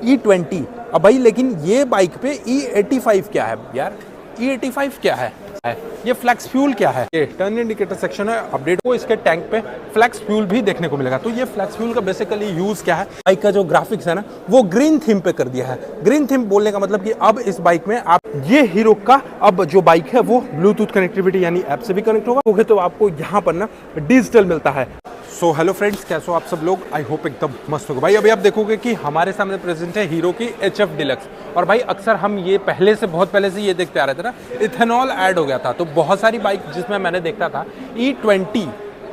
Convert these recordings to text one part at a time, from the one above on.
E20। अब भाई लेकिन ये बाइक पे E85 क्या है यार, E85 क्या है, ये फ्लैक्स फ्यूल क्या है। ये टर्न इंडिकेटर सेक्शन है, अपडेट को इसके टैंक पे फ्लैक्स फ्यूल भी देखने को मिलेगा। तो ये फ्लैक्स फ्यूल का बेसिकली यूज क्या है, बाइक का जो ग्राफिक्स है ना वो ग्रीन थीम पे कर दिया है। ग्रीन थीम बोलने का मतलब कि अब इस बाइक में आप ये हीरो का अब जो बाइक है वो ब्लूटूथ कनेक्टिविटी यानी ऐप से भी कनेक्ट होगा, तो आपको यहाँ पर ना डिजिटल मिलता है। सो हेलो फ्रेंड्स, कैसे हो आप सब लोग, आई होप एकदम मस्त होगा। भाई अभी आप देखोगे कि हमारे सामने प्रेजेंट है हीरो की HF डिलक्स। और भाई अक्सर हम ये बहुत पहले से ये देखते आ रहे थे ना, इथेनॉल ऐड हो गया था। तो बहुत सारी बाइक जिसमें मैंने देखा था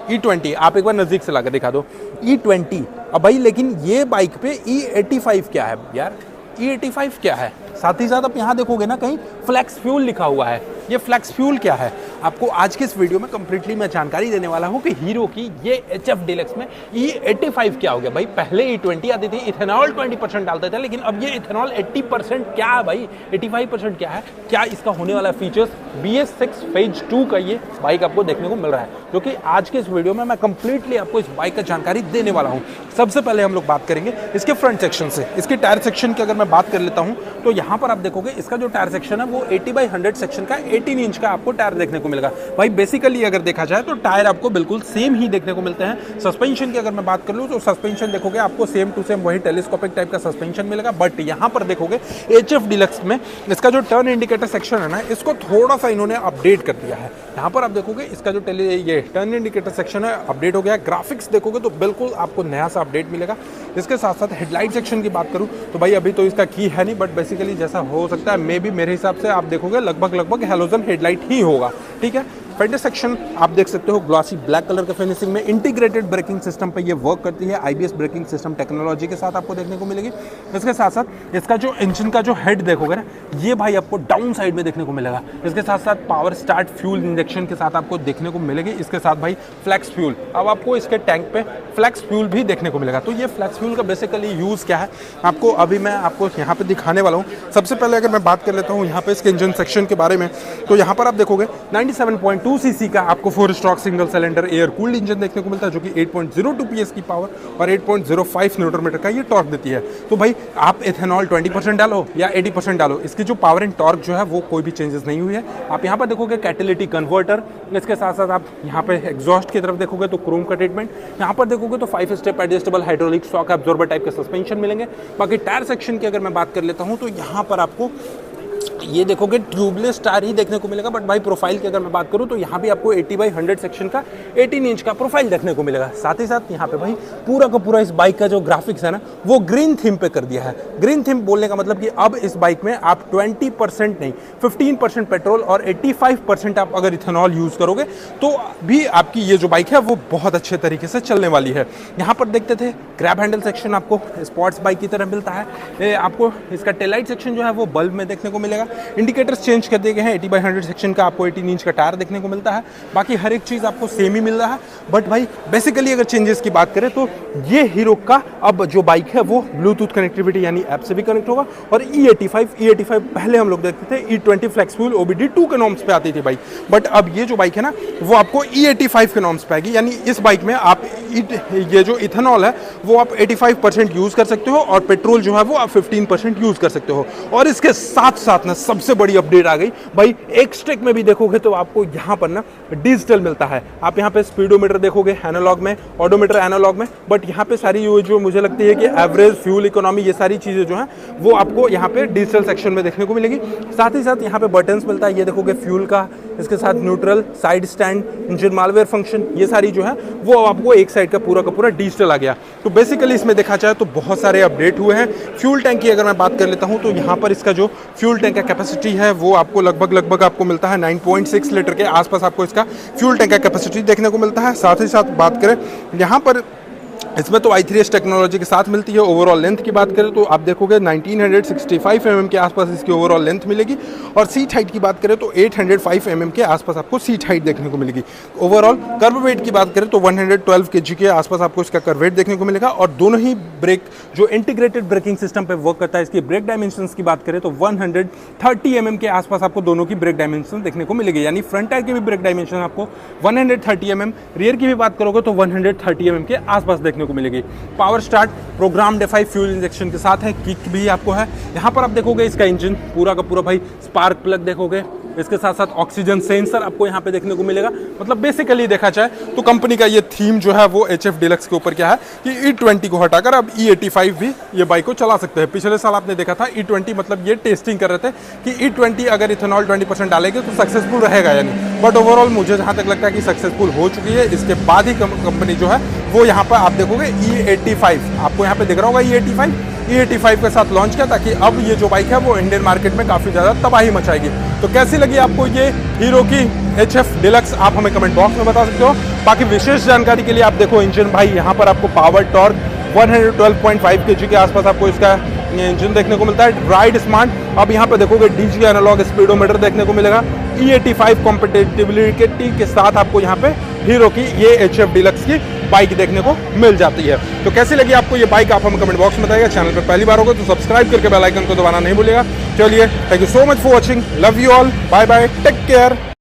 E20, आप एक बार नज़दीक से लाकर दिखा दो E20। अब भाई लेकिन ये बाइक पे E85 क्या है यार, E85 क्या है। साथ ही साथ आप यहाँ देखोगे ना कहीं फ्लैक्स फ्यूल लिखा हुआ है। ये फ्लैक्स फ्यूल क्या है, आपको आज के इस वीडियो में कंप्लीटली मैं जानकारी देने वाला हूँ कि हीरो की ये HF डिलक्स में E85 क्या हो गया। भाई पहले E20 आती थी, इथेनॉल 20% डालते थे, लेकिन अब ये इथेनॉल 80% क्या है भाई, 85% क्या है। क्या इसका होने वाला फीचर्स, BS6 फेज 2 का ये बाइक आपको देखने को मिल रहा है, जो कि आज के इस वीडियो में मैं कंप्लीटली आपको इस बाइक का जानकारी देने वाला हूँ। सबसे पहले हम लोग बात करेंगे इसके फ्रंट सेक्शन से। इसके टायर सेक्शन की अगर मैं बात कर लेता हूँ तो यहाँ पर आप देखोगे इसका जो टायर सेक्शन है वो 80/100 सेक्शन का 18 इंच का आपको टायर देखने को मिलेगा। भाई बेसिकली अगर देखा जाए तो टायर आपको बिल्कुल सेम ही देखने को मिलते हैं। सस्पेंशन की अगर मैं बात कर लूँ तो सस्पेंशन देखोगे आपको सेम टू सेम वही टेलीस्कोपिक टाइप का सस्पेंशन मिलेगा। बट यहाँ पर देखोगे HF डिलक्स में इसका जो टर्न इंडिकेटर सेक्शन है ना, इसको थोड़ा सा इन्होंने अपडेट कर दिया है। यहाँ पर आप देखोगे इसका जो ये टर्न इंडिकेटर सेक्शन है अपडेट हो गया है। ग्राफिक्स देखोगे तो बिल्कुल आपको नया सा अपडेट मिलेगा। इसके साथ साथ हेडलाइट सेक्शन की बात करूँ तो भाई अभी तो इसका की है नहीं, बट बेसिकली जैसा हो सकता है मे बी मेरे हिसाब से आप देखोगे लगभग हैलोजन हेडलाइट ही होगा। ठीक है, फेंडर सेक्शन आप देख सकते हो ग्लॉसी ब्लैक कलर के फिनिशिंग में। इंटीग्रेटेड ब्रेकिंग सिस्टम पे ये वर्क करती है, IBS ब्रेकिंग सिस्टम टेक्नोलॉजी के साथ आपको देखने को मिलेगी। इसके साथ साथ इसका जो इंजन का जो हेड देखोगे ना, ये भाई आपको डाउन साइड में देखने को मिलेगा। इसके साथ साथ पावर स्टार्ट फ्यूल इंजेक्शन के साथ आपको देखने को मिलेगी। इसके साथ भाई फ्लैक्स फ्यूल, अब आपको इसके टैंक पे फ्लैक्स फ्यूल भी देखने को मिलेगा। तो ये फ्लैक्स फ्यूल का बेसिकली यूज क्या है आपको अभी मैं आपको यहाँ पे दिखाने वाला हूँ। सबसे पहले अगर मैं बात कर लेता हूँ यहाँ पे इसके इंजन सेक्शन के बारे में, तो यहाँ पर आप देखोगे 97.2 cc का आपको 4 stroke single cylinder air cooled engine देखने को मिलता है, जो कि 8.02 PS की पावर और 8.05 न्यूटन मीटर का ये टॉर्क देती है। तो भाई आप इथेनॉल 20% डालो या 80% डालो, इसकी जो पावर एंड टॉर्क जो है वो कोई भी चेंजेस नहीं हुई है। आप यहाँ पर देखोगे कैटेलिटिक कन्वर्टर। इसके साथ साथ आप यहाँ पे एग्जॉस्ट की तरफ देखोगे तो क्रोम का ट्रीटमेंट, यहाँ पर देखोगे तो 5 step adjustable hydraulic shock absorber type के सस्पेंशन मिलेंगे। बाकी टायर सेक्शन की अगर मैं बात कर लेता हूँ तो यहाँ पर आपको ये देखोगे ट्यूबलेस टायर ही देखने को मिलेगा। बट भाई प्रोफाइल की अगर मैं बात करूं तो यहाँ भी आपको 80/100 सेक्शन का 18 इंच का प्रोफाइल देखने को मिलेगा। साथ ही साथ यहाँ पे भाई पूरा का पूरा इस बाइक का जो ग्राफिक्स है ना वो ग्रीन थीम पे कर दिया है। ग्रीन थीम बोलने का मतलब कि अब इस बाइक में आप 20% नहीं 15% पेट्रोल और 85% आप अगर इथेनॉल यूज करोगे तो भी आपकी ये जो बाइक है वो बहुत अच्छे तरीके से चलने वाली है। यहाँ पर देखते थे ग्रैब हैंडल सेक्शन आपको स्पोर्ट्स बाइक की तरह मिलता है। आपको इसका टेलाइट सेक्शन जो है वो बल्ब में देखने को मिलेगा। इंडिकेटर्स चेंज कर दिए गए हैं। 80/100 सेक्शन का आपको 18 इंच का टायर देखने को मिलता है। बाकी हर एक चीज़ आपको सेम ही मिल रहा है। बट भाई बेसिकली अगर चेंजेस की बात करें तो ये हीरो का अब जो बाइक है वो ब्लूटूथ कनेक्टिविटी यानी ऐप से भी कनेक्ट होगा। और E85 पहले हम लोग देखते थे E20 फ्लैक्स फ्यूल OBD2 के नॉर्म्स पे आती थी बाइक, बट अब ये जो बाइक है ना वो आपको E85 के नॉर्म्स पे आएगी। यानी इस बाइक में आप ये जो इथेनॉल है वो आप 85% यूज कर सकते हो और पेट्रोल जो है वो आप 15% यूज कर सकते हो। और इसके साथ साथ ना सबसे बड़ी अपडेट आ गई भाई, एक्सट्रेक में भी देखोगे तो आपको यहाँ पर ना डिजिटल मिलता है। आप यहाँ पे स्पीडोमीटर देखोगे एनालॉग में, ऑडोमीटर एनालॉग में, बट यहाँ पे सारी जो मुझे लगती है कि एवरेज फ्यूल इकोनॉमी ये सारी चीज़ें जो हैं वो आपको यहाँ पे डिजिटल सेक्शन में देखने को मिलेगी। साथ ही साथ यहाँ पे बटन्स मिलता है, ये देखोगे फ्यूल का, इसके साथ neutral, side stand, engine malware function, ये सारी जो है वो आपको एक साइड का पूरा डिजिटल आ गया। तो बेसिकली इसमें देखा जाए तो बहुत सारे अपडेट हुए हैं। फ्यूल टैंक की अगर मैं बात कर लेता हूँ तो यहाँ पर इसका जो फ्यूल टैंक का कैपेसिटी है वो आपको लगभग आपको मिलता है 9.6 लीटर के आसपास आपको इसका फ्यूल टैंक का कैपेसिटी देखने को मिलता है। साथ ही साथ बात करें यहाँ पर इसमें तो i3S टेक्नोलॉजी के साथ मिलती है। ओवरऑल लेंथ की बात करें तो आप देखोगे 1965 mm के आसपास इसकी ओवरऑल लेंथ मिलेगी। और सीट हाइट की बात करें तो 805 mm के आसपास आपको सीट हाइट देखने को मिलेगी। ओवरऑल कर्व वेट की बात करें तो 112 kg के आसपास आपको इसका कर्व वेट देखने को मिलेगा। और दोनों ही ब्रेक जो इंटीग्रेटेड ब्रेकिंग सिस्टम पे वर्क करता है, इसकी ब्रेक डायमेंशंस की बात करें तो 130 mm के आसपास आपको दोनों की ब्रेक डायमेंशन देखने को मिलेगी। यानी फ्रंट टायर की भी ब्रेक डायमेंशन आपको 130 mm, रियर की भी बात करोगे तो 130 mm के आसपास देखने देखने को मिलेगी। Power start programme defy fuel injection के साथ है, किक भी आपको है। यहाँ पर आप देखोगे इसका इंजन पूरा का पूरा भाई स्पार्क प्लग देखोगे, इसके साथ साथ ऑक्सीजन सेंसर आपको यहाँ पे देखने को मिलेगा। मतलब बेसिकली देखा जाए तो कंपनी का ये थीम जो है वो HF डीलक्स के ऊपर क्या है कि E20 को हटाकर अब E85 भी ये बाइक को चला सकते हैं। पिछले साल आपने देखा था E20 मतलब ये टेस्टिंग कर रहे थे कि E20 अगर इथेनॉल 20% डालेंगे तो सक्सेसफुल रहेगा या नहीं, बट ओवरऑल मुझे जहाँ तक लगता है कि सक्सेसफुल हो चुकी है। इसके बाद ही कंपनी जो है वो यहाँ पर आप देखोगे E85 आपको यहाँ पे दिख रहा होगा, E85 के साथ लॉन्च किया, ताकि अब ये जो बाइक है वो इंडियन मार्केट में काफ़ी ज़्यादा तबाही मचाएगी। तो कैसी लगी आपको ये हीरो की HF डीलक्स, आप हमें कमेंट बॉक्स में बता सकते हो। बाकी विशेष जानकारी के लिए आप देखो इंजन भाई यहाँ पर आपको पावर टॉर्क 112.5 kg के आसपास आपको इसका इंजन देखने को मिलता है। राइड स्मार्ट, अब यहाँ पे देखोगे DG एनालॉग स्पीडोमीटर देखने को मिलेगा। E85 कॉम्पिटेबिलिटी के साथ आपको यहाँ पे हीरो की ये HF डीलक्स की बाइक देखने को मिल जाती है। तो कैसी लगी आपको ये बाइक, आप हमें कमेंट बॉक्स में बताइएगा। चैनल पे पहली बार होगा तो सब्सक्राइब करके बेल आइकन को दबाना नहीं भूलिएगा। चलिए, thank you so much for watching, love you all, bye bye, take care.